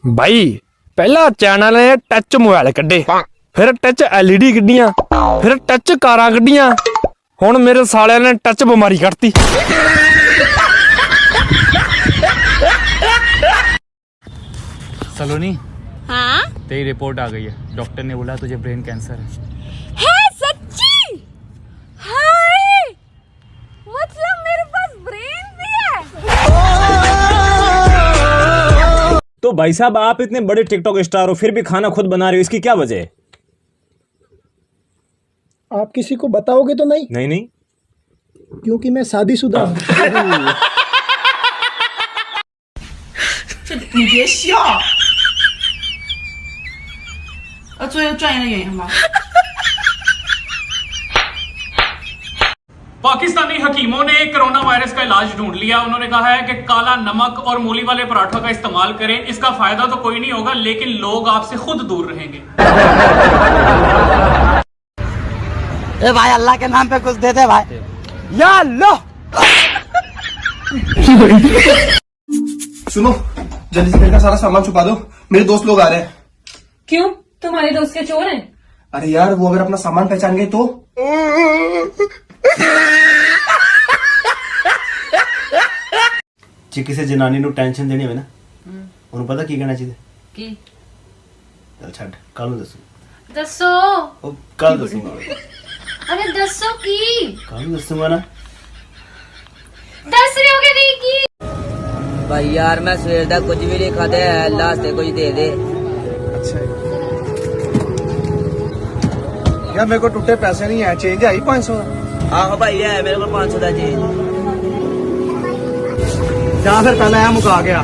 भाई पहला चैनल ने टच मोबाइल कड्डे, फिर टच LED कड्डियां, फिर टच कारां कड्डियां, हुण मेरे साले ने टच बीमारी कड्डती। सलोनी, हाँ? तेरी रिपोर्ट आ गई है। डॉक्टर ने बोला तुझे ब्रेन कैंसर है। सच्ची? हाय! मतलब मेरे पास ब्रेन भी है। तो भाई साहब, आप इतने बड़े टिकटॉक स्टार हो फिर भी खाना खुद बना रहे हो, इसकी क्या वजह है? आप किसी को बताओगे तो नहीं? नहीं नहीं। क्योंकि मैं शादीशुदा हूँ।你别笑，做一个专业的演员吧。 पाकिस्तानी हकीमों ने कोरोना वायरस का इलाज ढूंढ लिया। उन्होंने कहा है कि काला नमक और मूली वाले पराठों का इस्तेमाल करें। इसका फायदा तो कोई नहीं होगा, लेकिन लोग आपसे खुद दूर रहेंगे। ए भाई, अल्लाह के नाम पे कुछ दे दे भाई। या अल्लाह। सुनो, जल्दी से घर का सारा सामान छुपा दो, मेरे दोस्त लोग आ रहे हैं। क्यों? तुम्हारे दोस्त के चोर हैं? अरे यार, वो अगर अपना सामान पहचान गए तो? जे किसी जनानी ਨੂੰ ਟੈਨਸ਼ਨ ਦੇਣੀ ਹੋਵੇ ਨਾ, ਉਹਨੂੰ ਪਤਾ ਕੀ ਕਹਿਣਾ ਚਾਹੀਦਾ? ਕੀ? ਚੱਲ ਛੱਡ, ਕੱਲ ਨੂੰ ਦੱਸੂ। दसो। ਉਹ ਕੱਲ ਦੱਸੂਗਾ। अरे दसो की? ਕੱਲ ਨੂੰ ਦੱਸੂਗਾ ਨਾ। दस रहे होगे नहीं की? भाई यार, मैं सवेर दा कुछ भी नहीं खाते, अल्लाह से कुछ दे दे। अच्छा यार, मेरे को टूटे पैसे नहीं है, चेंज आई 500 का। हाँ भाई, है मेरे को 500 का चेंज। या फिर पहले है मुका गया।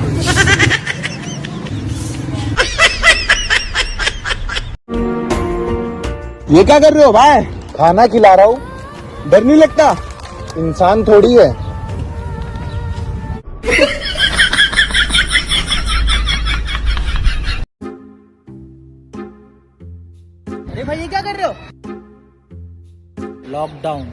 ये क्या कर रहे हो भाई? खाना खिला रहा हूँ, डर नहीं लगता? इंसान थोड़ी है। अरे भाई, ये क्या कर रहे हो? लॉकडाउन।